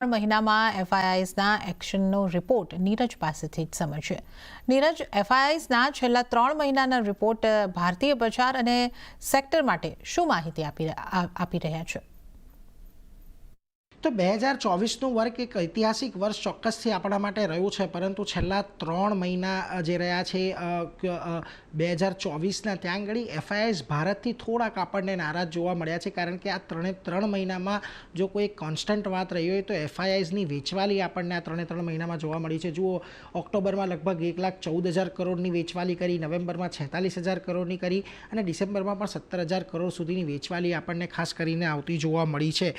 મહિનામાં એફઆઈઆઈસના એક્શનનો રિપોર્ટ નીરજ પાસેથી જ સમજશે. નીરજ, એફઆઈઆઈસના છેલ્લા 3 મહિનાના રિપોર્ટ ભારતીય બજાર અને સેક્ટર માટે શું માહિતી આપી રહ્યા છે? તો 2024નું વર્ષ એક ઐતિહાસિક વર્ષ ચોક્કસથી આપણા માટે રહ્યું છે, પરંતુ છેલ્લા 3 મહિના જે રહ્યા છે 2024ના ત્યાં આગળ એફઆઈઆઈસ ભારતથી થોડાક આપણને નારાજ જોવા મળ્યા છે, કારણ કે આ 3 મહિનામાં જો કોઈ કોન્સ્ટન્ટ વાત રહી હોય તો એફઆઈઆઈસની વેચવાલી આપણને આ 3 મહિનામાં જોવા મળી છે. જુઓ, ઓક્ટોબરમાં લગભગ 1,14,000 કરોડની વેચવાલી કરી, નવેમ્બરમાં 46,000 કરોડની કરી અને ડિસેમ્બરમાં પણ 17,000 કરોડ સુધીની વેચવાલી આપણને ખાસ કરીને આવતી જોવા મળી છે.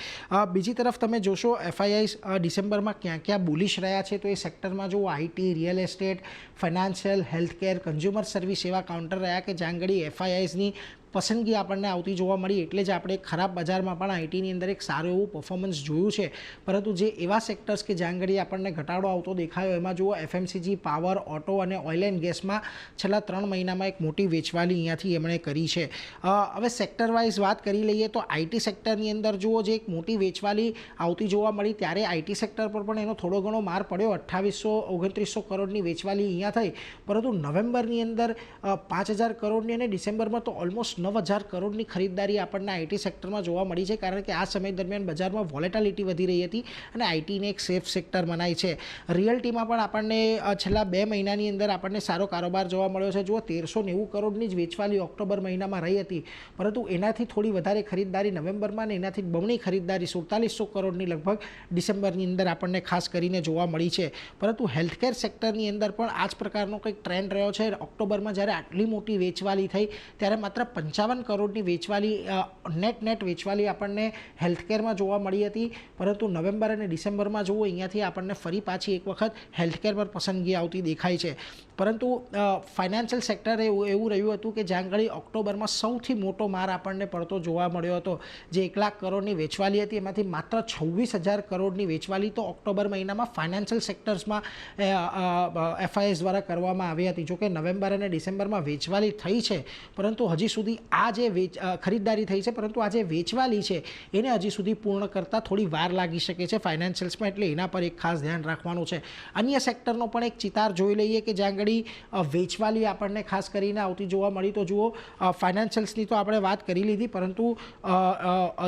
બીજી તરફ તમે જોશો એફઆઈઆઈસ ડિસેમ્બરમાં ક્યાં ક્યાં બુલિશ રહ્યા છે, તો એ સેક્ટરમાં જો IT, real estate, financial, healthcare, consumer service એવા કાઉન્ટર રહ્યા કે જ્યાં આગળ એફઆઈઆઈસની પસંદગી આપણને આવતી જોવા મળી. એટલે જ આપણે ખરાબ બજારમાં પણ આઈટીની અંદર એક સારું એવું પરફોર્મન્સ જોયું છે. પરંતુ જે એવા સેક્ટર્સ કે જ્યાં આગળ આપણને ઘટાડો આવતો દેખાયો, એમાં જુઓ એફએમસીજી, પાવર, ઓટો અને ઓઇલ એન્ડ ગેસમાં છેલ્લા 3 મહિનામાં એક મોટી વેચવાલી અહીંયાથી એમણે કરી છે. હવે સેક્ટર વાઇઝ વાત કરી લઈએ તો આઈટી સેક્ટરની અંદર જુઓ જે એક મોટી વેચવાલી આવતી જોવા મળી, ત્યારે આઈટી સેક્ટર પર પણ એનો થોડો ઘણો માર પડ્યો. 2800-2900 કરોડની વેચવાલી અહીંયા થઈ, પરંતુ નવેમ્બરની અંદર 5,000 કરોડની અને ડિસેમ્બરમાં તો ઓલમોસ્ટ 9,000 કરોડની ખરીદદારી આપણને આઈટી સેક્ટરમાં જોવા મળી છે, કારણ કે આ સમય દરમિયાન બજારમાં વોલેટિલિટી વધી રહી હતી અને આઈટીને એક સેફ સેક્ટર મનાય છે. રિયલ્ટીમાં પણ આપણને છેલ્લા 2 મહિનાની અંદર આપણને સારો કારોબાર જોવા મળ્યો છે. જુઓ, 1,390 કરોડની જ વેચવાલી ઓક્ટોબર મહિનામાં રહી હતી, પરંતુ એનાથી થોડી વધારે ખરીદદારી નવેમ્બરમાં ને એનાથી બમણી ખરીદદારી 4,400 કરોડની લગભગ ડિસેમ્બરની અંદર આપણને ખાસ કરીને જોવા મળી છે. પરંતુ હેલ્થકેર સેક્ટરની અંદર પણ આ જ પ્રકારનો કંઈક ટ્રેન્ડ રહ્યો છે. ઓક્ટોબરમાં જ્યારે આટલી મોટી વેચવાલી થઈ ત્યારે માત્ર 55 કરોડની વેચવાલી નેટ વેચવાલી આપણને હેલ્થકેરમાં જોવા મળી હતી, પરંતુ નવેમ્બર અને ડિસેમ્બરમાં જુઓ અહીંયાથી આપણને ફરી પાછી એક વખત હેલ્થકેર પર પસંદગી આવતી દેખાય છે. પરંતુ ફાઇનાન્શિયલ સેક્ટર એવું રહ્યું હતું કે જ્યાં આગળ ઓક્ટોબરમાં સૌથી મોટો માર આપણને પડતો જોવા મળ્યો હતો. જે 1 લાખ કરોડની વેચવાલી હતી, એમાંથી માત્ર 26,000 કરોડની વેચવાલી તો ઓક્ટોબર મહિનામાં ફાઇનાન્શિયલ સેક્ટર્સમાં એફઆઈએસ દ્વારા કરવામાં આવી હતી. જોકે નવેમ્બર અને ડિસેમ્બરમાં વેચવાલી થઈ છે, પરંતુ હજી સુધી આ જે ખરીદદારી થઈ છે, પરંતુ આ જે વેચવાલી છે એને હજી સુધી પૂર્ણ કરતાં થોડી વાર લાગી શકે છે ફાઇનાન્શિયલ્સમાં, એટલે એના પર એક ખાસ ધ્યાન રાખવાનું છે. અન્ય સેક્ટરનો પણ એક ચિતાર જોઈ લઈએ કે જ્યાં આગળ વેચવાલી આપણને ખાસ કરીને આવતી જોવા મળી. તો જુઓ, ફાઇનાન્શિયલ્સની તો આપણે વાત કરી લીધી, પરંતુ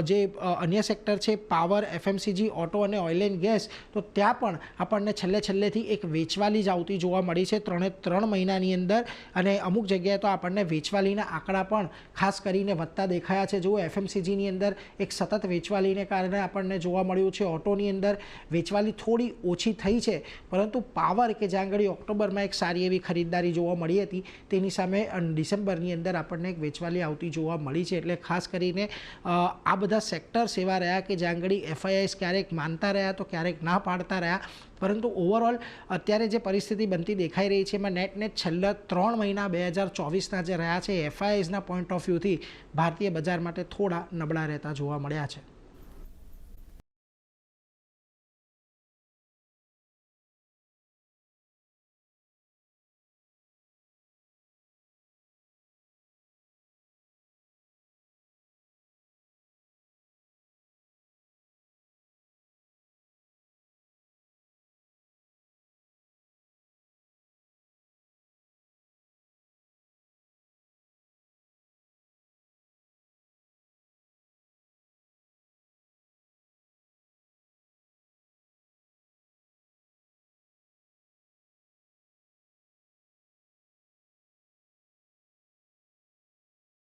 જે અન્ય સેક્ટર છે પાવર, એફએમસીજી, ઓટો અને ઓઇલ એન્ડ ગેસ, તો ત્યાં પણ આપણને છેલ્લેથી એક વેચવાલી જ આવતી જોવા મળી છે 3 મહિનાની અંદર. અને અમુક જગ્યાએ તો આપણને વેચવાલીના આંકડા પણ ખાસ કરીને વધતા દેખાયા છે. જુઓ, એફએમસીજીની અંદર એક સતત વેચવાલીને કારણે આપણને જોવા મળ્યું છે. ઓટોની અંદર વેચવાલી થોડી ઓછી થઈ છે, પરંતુ પાવર કે જ્યાં આગળ ઓક્ટોબરમાં એક સારી એવી ખરીદદારી જોવા મળી હતી, તેની સામે ડિસેમ્બરની અંદર આપણને એક વેચવાલી આવતી જોવા મળી છે. એટલે ખાસ કરીને આ બધા સેક્ટર્સ એવા રહ્યા કે જ્યાં આગળ એફઆઈઆઈસ ક્યારેક માનતા રહ્યા તો ક્યારેક ના પાડતા રહ્યા, પરંતુ ઓવરઓલ અત્યારે જે પરિસ્થિતિ બનતી દેખાઈ રહી છે એમાં નેટ છેલ્લા 3 મહિના 2024ના જે રહ્યા છે એફઆઈઆઈસના પોઈન્ટ ઓફ વ્યૂથી ભારતીય બજાર માટે થોડા નબળા રહેતા જોવા મળ્યા છે.